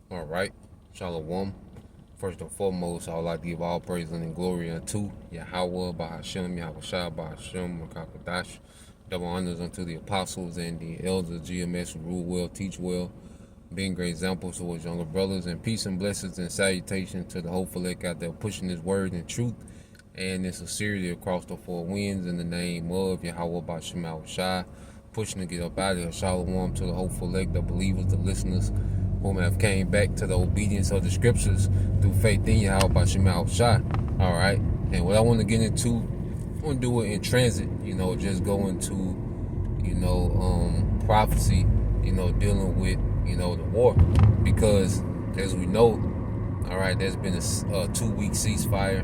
All right, Shalom. First and foremost, I would like to give all praise and glory unto Yahweh, Bahashem, Yahweh Shah, Bahashem, Rakakadash. Double honors unto the apostles and the elders, GMS, who rule well, teach well, being great examples towards younger brothers, and peace and blessings and salutation to the hopeful elect out there pushing his word in truth and in sincerity across the four winds in the name of Yahweh, Bahashem, Yahweh Shah, pushing to get up out of here. Shalom to the hopeful elect, the believers, the listeners, whom have came back to the obedience of the scriptures through faith in Yahweh Bashim Al Shah. All right. And what I want to get into, I want to do it in transit, just go into, prophecy, dealing with, the war. Because as we know, all right, there's been a 2-week ceasefire,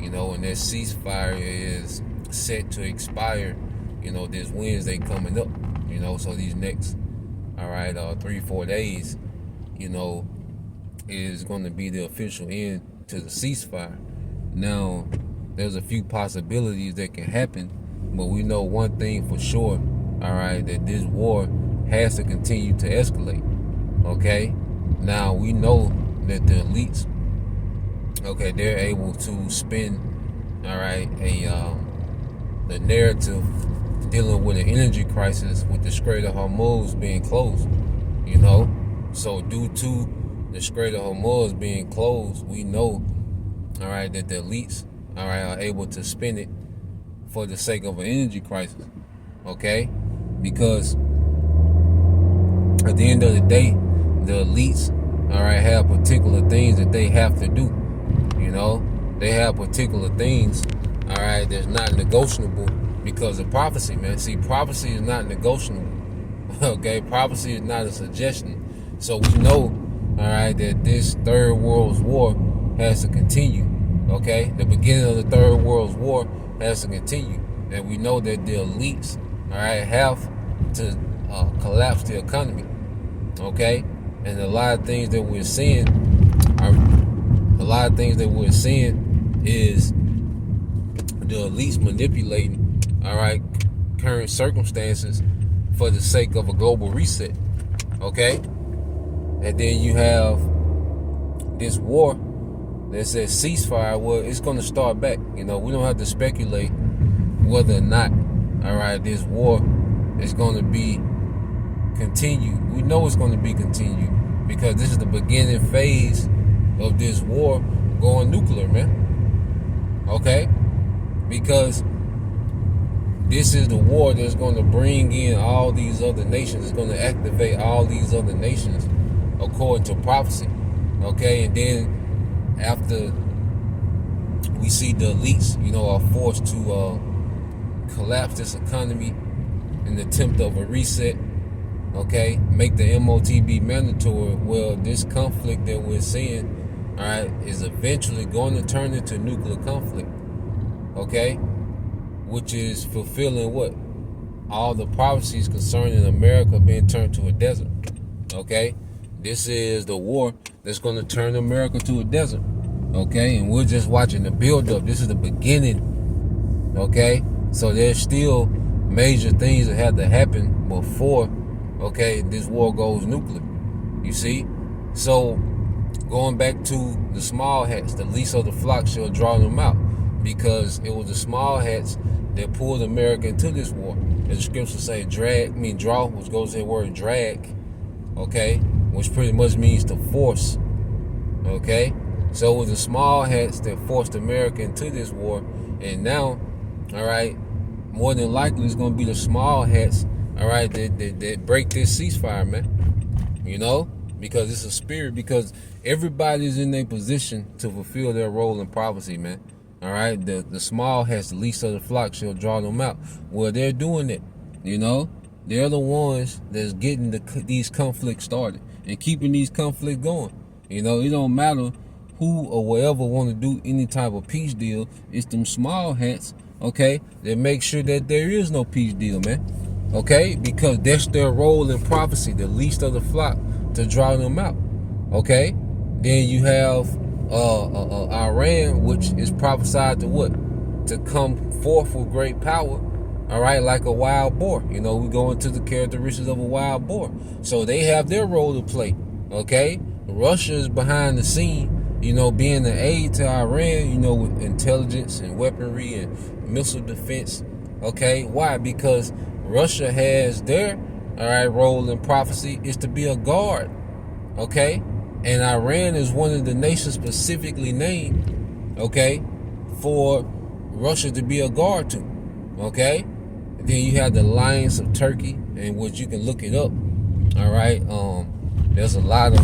and that ceasefire is set to expire, this Wednesday coming up, so these next, 3-4 days, is going to be the official end to the ceasefire. Now, there's a few possibilities that can happen, but we know one thing for sure, all right, that this war has to continue to escalate, okay? Now, we know that the elites, okay, they're able to spin, all right, the narrative dealing with an energy crisis with the Strait of Hormuz being closed, So due to the Strait of Hormuz being closed, we know, all right, that the elites, all right, are able to spin it for the sake of an energy crisis, okay? Because at the end of the day, the elites, all right, have particular things that they have to do, They have particular things, all right, that's not negotiable because of prophecy, man. See, prophecy is not negotiable, okay? Prophecy is not a suggestion. So we know, all right, that this Third World War has to continue, okay? The beginning of the Third World War has to continue. And we know that the elites, all right, have to collapse the economy, okay? And a lot of things that we're seeing, is the elites manipulating, all right, current circumstances for the sake of a global reset, okay? And then you have this war that says ceasefire. Well, it's going to start back. We don't have to speculate whether or not, all right, this war is going to be continued. We know it's going to be continued because this is the beginning phase of this war going nuclear, man. Okay? Because this is the war that's going to bring in all these other nations. It's going to activate all these other nations according to prophecy. Okay? And then after we see the elites, are forced to collapse this economy in the attempt of a reset, okay, make the MOTB mandatory, well, this conflict that we're seeing, all right, is eventually going to turn into nuclear conflict, okay, which is fulfilling what? All the prophecies concerning America being turned to a desert, okay? This is the war that's going to turn America to a desert, okay? And we're just watching the build-up. This is the beginning, okay? So there's still major things that have to happen before, okay, this war goes nuclear, you see? So going back to the small hats, the least of the flock shall draw them out, because it was the small hats that pulled America into this war. As the scriptures say, draw, which goes to the word drag, okay, which pretty much means to force, okay? So it was the small hats that forced America into this war, and now, all right, more than likely it's going to be the small hats, all right, that break this ceasefire, man, because it's a spirit, because everybody's in their position to fulfill their role in prophecy, man. All right, the small hats, the least of the flock shall draw them out. Well, they're doing it, They're the ones that's getting these conflicts started and keeping these conflicts going. It don't matter who or whatever want to do any type of peace deal. It's them small hats, okay, that make sure that there is no peace deal, man. Okay, because that's their role in prophecy, the least of the flock, to draw them out. Okay, then you have Iran, which is prophesied to what? To come forth with great power, all right, like a wild boar. We go into the characteristics of a wild boar. So they have their role to play, okay? Russia is behind the scene, being an aid to Iran, with intelligence and weaponry and missile defense. Okay, why? Because Russia has their role in prophecy is to be a guard. Okay, and Iran is one of the nations specifically named, okay, for Russia to be a guard to. Okay, and then you have the Alliance of Turkey, and which you can look it up. All right, there's a lot of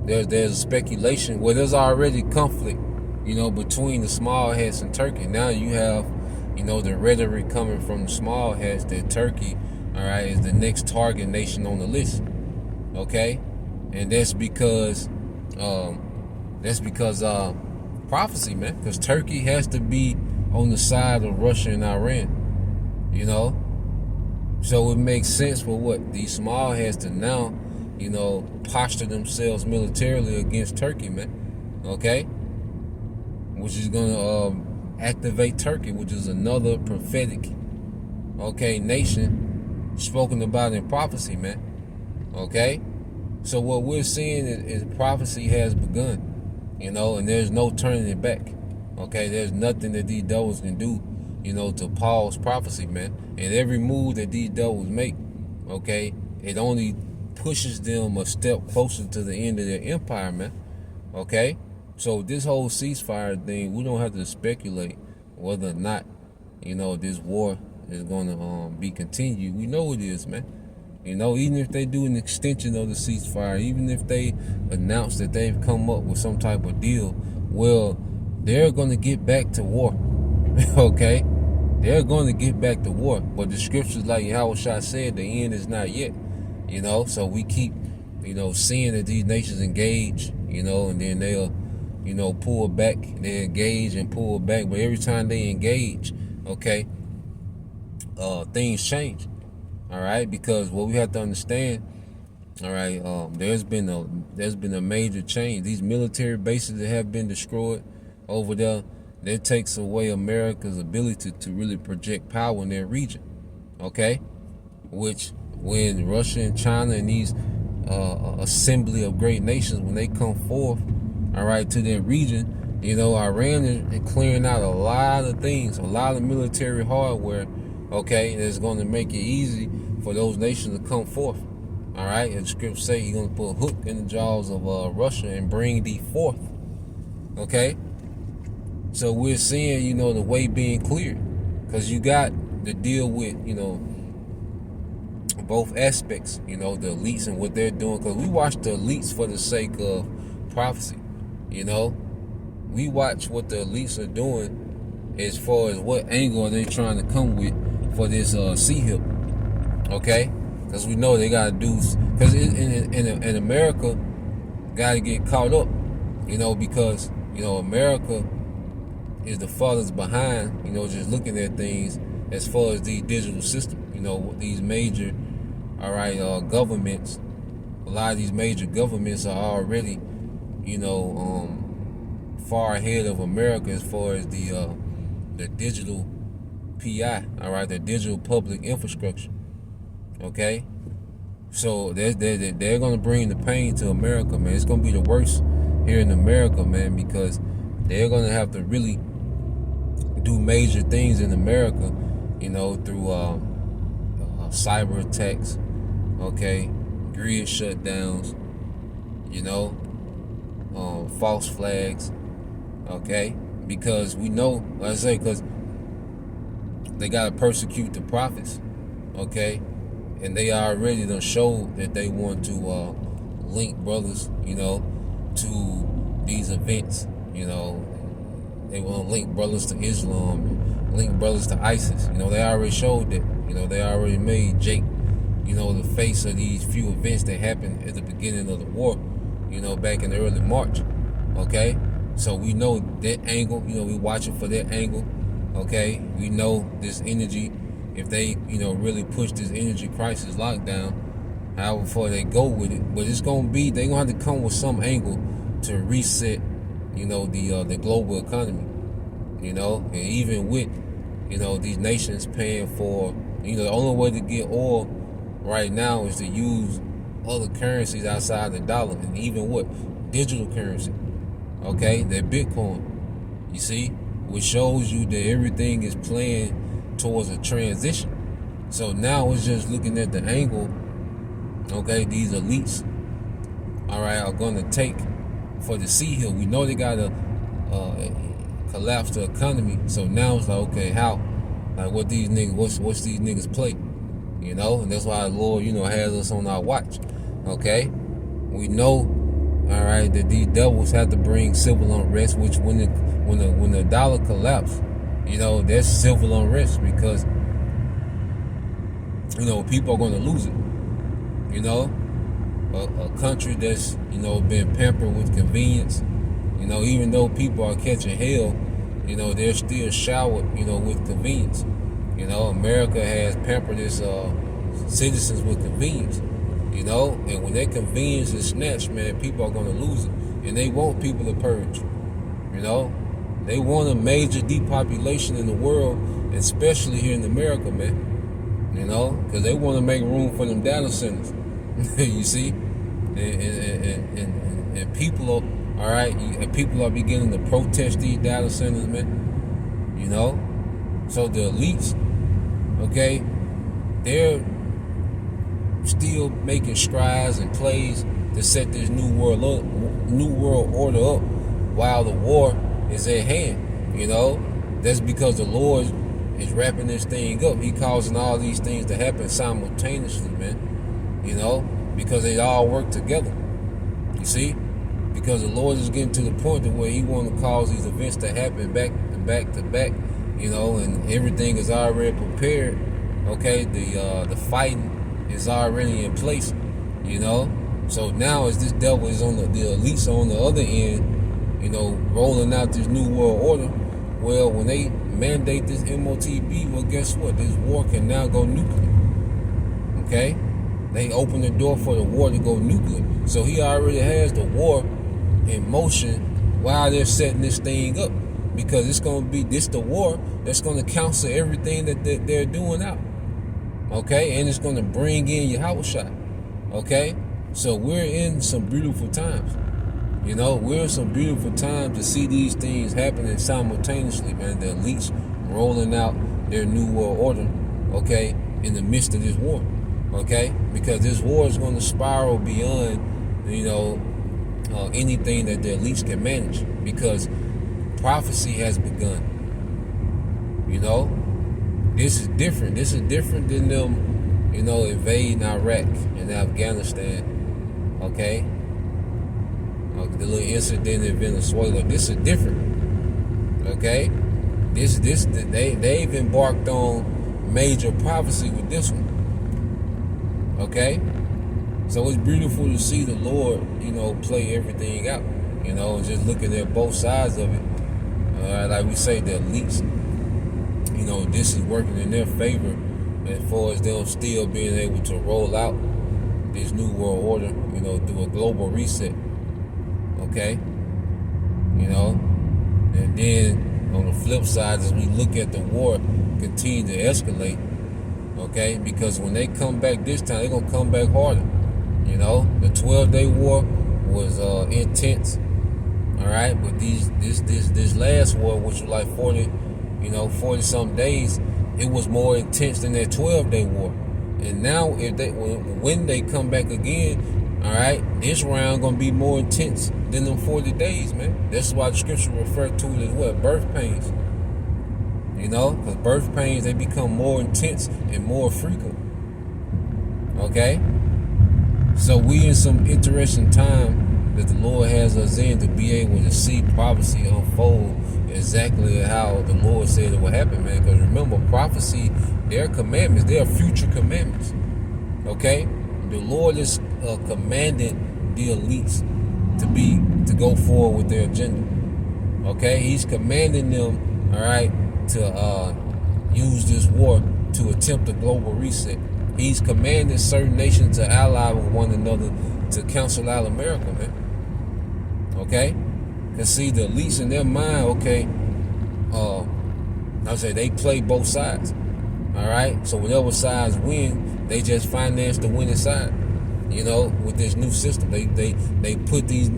there's speculation where there's already conflict, between the small hats and Turkey. Now you have, the rhetoric coming from the small hats that Turkey, is the next target nation on the list. Okay, and that's because prophecy, man. Because Turkey has to be on the side of Russia and Iran. So it makes sense for what these small heads to now, posture themselves militarily against Turkey, man. Okay, which is gonna activate Turkey, which is another prophetic, nation spoken about in prophecy, man. Okay, so what we're seeing is prophecy has begun, and there's no turning it back. Okay, there's nothing that these devils can do, to pause prophecy, man. And every move that these devils make, okay, it only pushes them a step closer to the end of their empire, man. Okay, so this whole ceasefire thing, we don't have to speculate whether or not, this war is going to be continued. We know it is, man. Even if they do an extension of the ceasefire, even if they announce that they've come up with some type of deal, well, they're going to get back to war. Okay, they're going to get back to war. But the scriptures, like Yahushua said, the end is not yet. So we keep, seeing that these nations engage, and then they'll, pull back. They engage and pull back. But every time they engage, okay, things change. All right, because what we have to understand, all right, there's been a major change. These military bases that have been destroyed over there, that takes away America's ability to really project power in their region. Okay, which when Russia and China and these assembly of great nations, when they come forth, all right, to their region, Iran is clearing out a lot of things, a lot of military hardware. Okay, that's going to make it easy for those nations to come forth. All right, and the scripts say he's going to put a hook in the jaws of Russia and bring thee forth. Okay, so we're seeing, the way being cleared, because you got to deal with, both aspects, the elites and what they're doing, because we watch the elites for the sake of prophecy. We watch what the elites are doing as far as what angle are they trying to come with for this C-HIP, okay? Because we know they got to do, because in America, got to get caught up, because, America is the farthest behind, just looking at things as far as the digital system, these major, governments, a lot of these major governments are already, far ahead of America as far as the digital PI, the digital public infrastructure. Okay, so they're going to bring the pain to America, man. It's going to be the worst here in America, man, because they're going to have to really do major things in America, through cyber attacks, okay, grid shutdowns, false flags, okay, because we know, like I say, because they got to persecute the prophets, okay, and they already done showed that they want to link brothers, to these events, they want to link brothers to Islam, link brothers to ISIS, they already showed that, they already made Jake, the face of these few events that happened at the beginning of the war, back in early March, okay, so we know that angle, we watching for that angle, okay, we know this energy, if they, really push this energy crisis lockdown, however far they go with it, but it's gonna be, they're gonna have to come with some angle to reset, the global economy, and even with, these nations paying for, the only way to get oil, right now is to use other currencies outside the dollar, and even what digital currency. Okay, that Bitcoin. You see, which shows you that everything is playing towards a transition. So now it's just looking at the angle. Okay, these elites, all right, are going to take for the sea hill. We know they got to collapse the economy. So now it's like, okay, how? Like, what these niggas? What's these niggas play? You know, and that's why the Lord, has us on our watch. Okay, we know, all right, that these devils have to bring civil unrest. Which when the dollar collapse, that's civil unrest because people are going to lose it. A country that's been pampered with convenience. Even though people are catching hell, they're still showered, with convenience. America has pampered its citizens with convenience. And when that convenience is snatched, man, people are going to lose it. And they want people to purge. They want a major depopulation in the world, especially here in America, man. Because they want to make room for them data centers. You see? And people are, all right, people are beginning to protest these data centers, man. So the elites, okay, they're still making strides and plays to set this new world order up while the war is at hand. That's because the Lord is wrapping this thing up. He causing all these things to happen simultaneously, man. Because they all work together. You see? Because the Lord is getting to the point to where He want to cause these events to happen back to back, and everything is already prepared. Okay, the fighting is already in place. So now as this devil is on the elites are on the other end, rolling out this new world order. Well, when they mandate this MOTB, well, guess what? This war can now go nuclear. Okay? They open the door for the war to go nuclear. So he already has the war in motion while they're setting this thing up. Because it's going to be the war that's going to counsel everything that they're doing out. Okay? And it's going to bring in Yahushua. Okay? So we're in some beautiful times. We're in some beautiful times to see these things happening simultaneously, man. The elites rolling out their new world order, okay, in the midst of this war. Okay, because this war is going to spiral beyond, anything that the elites can manage. Because prophecy has begun. This is different. This is different than them, invading Iraq and Afghanistan. Okay, the little incident in Venezuela. This is different. Okay, they've embarked on major prophecy with this one. Okay, so it's beautiful to see the Lord, play everything out, and just looking at both sides of it. Like we say, the elites, this is working in their favor as far as them still being able to roll out this new world order, through a global reset. Okay, and then on the flip side, as we look at the war continue to escalate. Okay, because when they come back this time, they're gonna come back harder. The 12-day war was intense. All right, but this last war, which was like 40 some days, it was more intense than that 12-day war. And now, when they come back again, all right, this round gonna be more intense than them 40 days, man. That's why the scripture referred to it as what? Birth pains. Because birth pains, they become more intense and more frequent. Okay? So we in some interesting time that the Lord has us in to be able to see prophecy unfold exactly how the Lord said it will happen, man. Because remember, prophecy, they're commandments. They are future commandments. Okay? The Lord is commanding the elites to go forward with their agenda. Okay? He's commanding them, all right, to use this war to attempt a global reset. He's commanding certain nations to ally with one another to cancel out America, man. Okay? Because see, the elites in their mind, okay, they play both sides. All right? So whatever sides win, They just financed the winning side. With this new system, they put these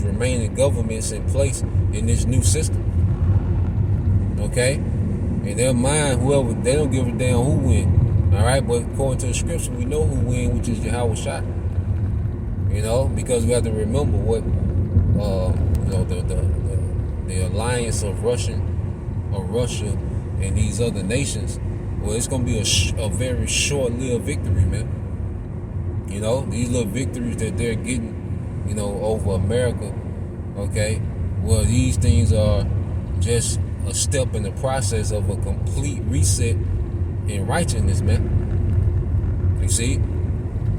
remaining governments in place in this new system. Okay, in their mind, whoever, they don't give a damn who win. All right, but according to the scripture, we know who win, which is Yahweh Shai. Because we have to remember what the alliance of Russia and these other nations. Well, it's gonna be a very short-lived victory, man. These little victories that they're getting, over America. Okay, well, these things are just a step in the process of a complete reset in righteousness, man. You see,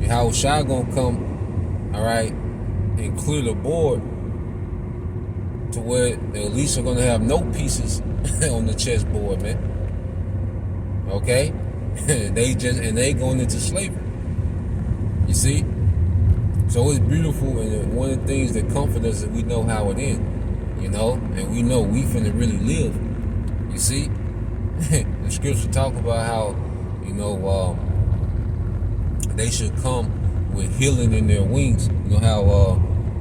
Yahweh Shai gonna come, all right, and clear the board to where the elites are gonna have no pieces on the chessboard, man. Okay, they going into slavery. You see, so it's beautiful, and one of the things that comfort us is that we know how it ends. And we know we finna really live. You see, the scripture talk about how, they should come with healing in their wings. How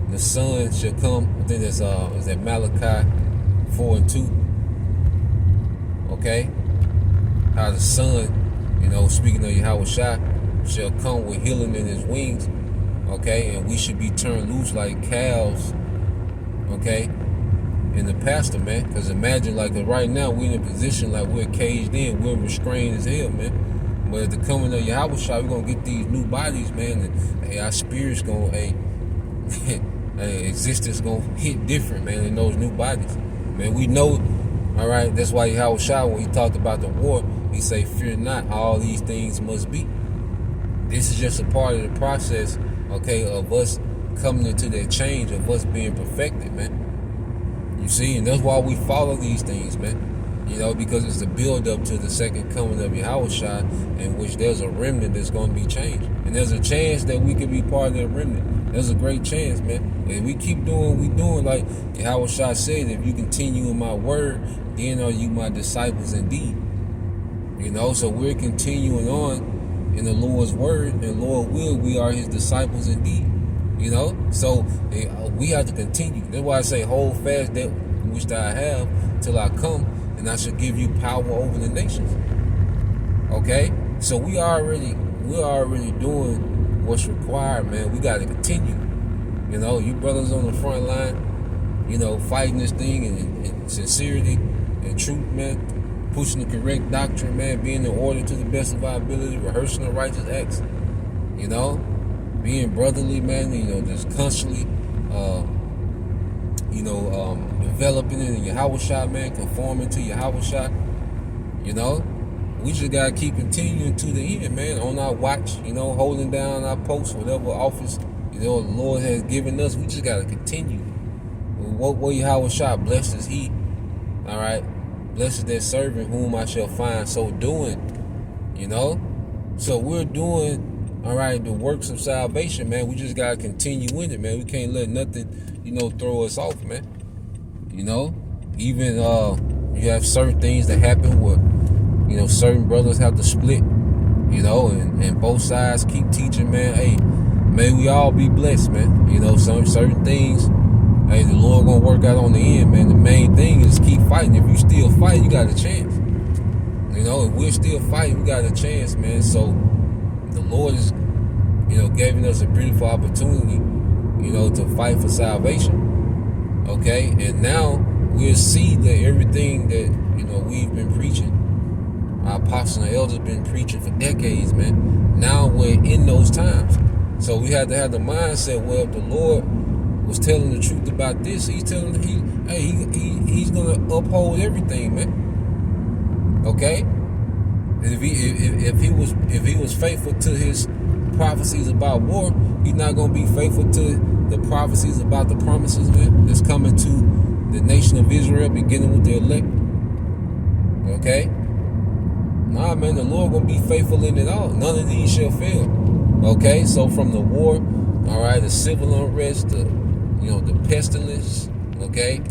the sun should come. I think that's is that Malachi 4:2. Okay, how the sun, speaking of Yahweh Shai, shall come with healing in his wings. Okay, and we should be turned loose like calves. Okay, in the pasture, man. Because imagine, like, right now we're in a position like we're caged in, we're restrained as hell, man. But at the coming of Yahweh Shai, we're gonna get these new bodies, man. And our spirits gonna, existence gonna hit different, man, in those new bodies. Man, we know. All right, that's why Yahweh Shai, when he talked about the war, he say, "Fear not, all these things must be." This is just a part of the process, okay, of us coming into that change, of us being perfected, man. You see, and that's why we follow these things, man. Because it's the build up to the second coming of Yahweh Shai, in which there's a remnant that's going to be changed. And there's a chance that we could be part of that remnant. There's a great chance, man. If we keep doing what we're doing, like Yahweh Shai said, if you continue in my word, then are you my disciples indeed. So we're continuing on in the Lord's word, and Lord will, we are his disciples indeed. So we have to continue. That's why I say, hold fast that which I have till I come, and I shall give you power over the nations. Okay, so we're already doing what's required, man. We got to continue. You brothers on the front line, fighting this thing in sincerity and truth, man. Pushing the correct doctrine, man. Being in order to the best of our ability, rehearsing the righteous acts. Being brotherly, man. Just constantly, developing it in Yahweh Shai, man. Conforming to Yahweh Shai. We just gotta keep continuing to the end, man. On our watch, holding down our post, whatever office, the Lord has given us. We just gotta continue. What Yahweh Shai, blessed is He. All right, blessed is that servant whom I shall find so doing. So we're doing, all right, the works of salvation, man. We just gotta continue in it, man. We can't let nothing, throw us off, man. Even you have certain things that happen where, certain brothers have to split, and both sides keep teaching, man. Hey, may we all be blessed, man. Some certain things, hey, the Lord gonna work out on the end, man. The main thing is keep fighting. If you still fight, you got a chance. If we're still fighting, we got a chance, man. So the Lord is, giving us a beautiful opportunity, to fight for salvation. Okay, and now we'll see that everything that we've been preaching, our apostles and elders been preaching for decades, man. Now we're in those times, so we have to have the mindset. Well, if the Lord was telling the truth about this, he's telling he's gonna uphold everything, man. Okay, if he was faithful to his prophecies about war, he's not gonna be faithful to the prophecies about the promises, man, that's coming to the nation of Israel, beginning with the elect. Okay, nah, man, the Lord gonna be faithful in it all. None of these shall fail. Okay, so from the war, all right, the civil unrest, the pestilence, okay,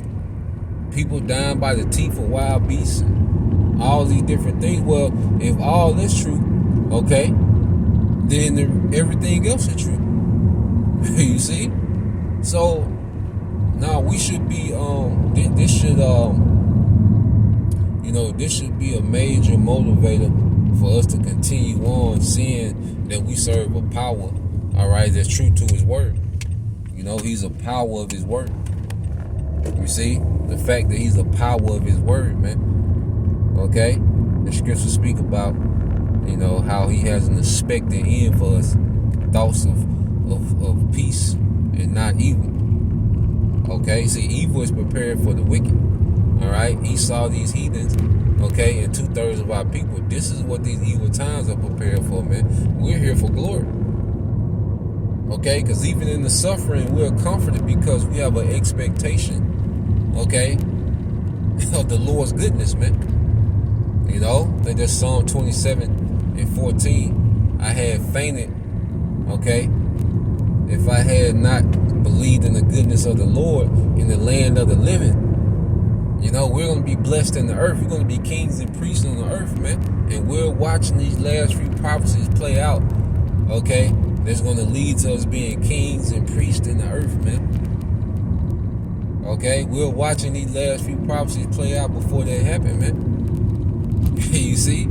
people dying by the teeth of wild beasts, all these different things. Well, if all is true, okay, then everything else is true. You see? So now we should be this should this should be a major motivator for us to continue on seeing that we serve a power, all right, that's true to his word. He's a power of his word. You see? The fact that he's a power of his word, man. Okay? The scriptures speak about, how he has an expected end for us. Thoughts of peace and not evil. Okay? See, evil is prepared for the wicked. Alright? He saw these heathens, okay, and 2/3 of our people. This is what these evil times are prepared for, man. We're here for glory. Okay? Because even in the suffering, we're comforted because we have an expectation, okay, of the Lord's goodness, man. I think that's Psalm 27:14. I had fainted, okay, if I had not believed in the goodness of the Lord in the land of the living. We're going to be blessed in the earth. We're going to be kings and priests on the earth, man. And we're watching these last few prophecies play out, okay, that's going to lead to us being kings and priests in the earth, man. Okay, we're watching these last few prophecies play out before they happen, man. You see?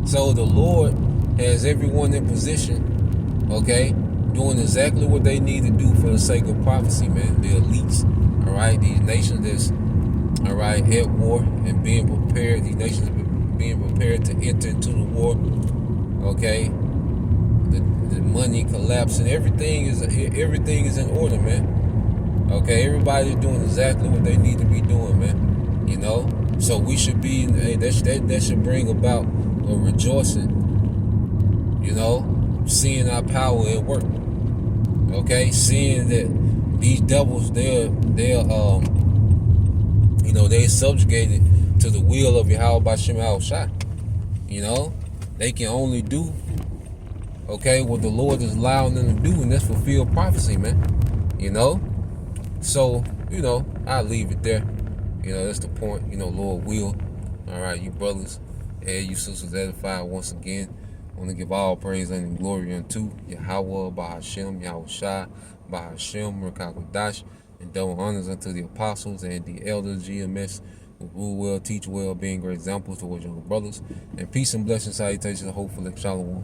So the Lord has everyone in position, okay, doing exactly what they need to do for the sake of prophecy, man. The elites, all right, these nations that's, all right, at war and being prepared. These nations being prepared to enter into the war, okay. The money collapsing. Everything is in order, man. Okay, everybody's doing exactly what they need to be doing, man. So we should be, that should bring about a rejoicing, seeing our power at work. Okay, seeing that these devils, they're subjugated to the will of Yahweh B'Shem Yahushua. They can only do, okay, what the Lord is allowing them to do, and that's fulfill prophecy, man. So, I'll leave it there. That's the point. Lord will. All right, you brothers and you sisters edified once again. I want to give all praise and glory unto Yahweh, B'Hashem, Yahushua, B'Hashem, Rakakwadash, and double honors unto the apostles and the elders, GMS, who rule well, teach well, being great examples towards younger brothers. And peace and blessings, salutations, hopefully, shalom.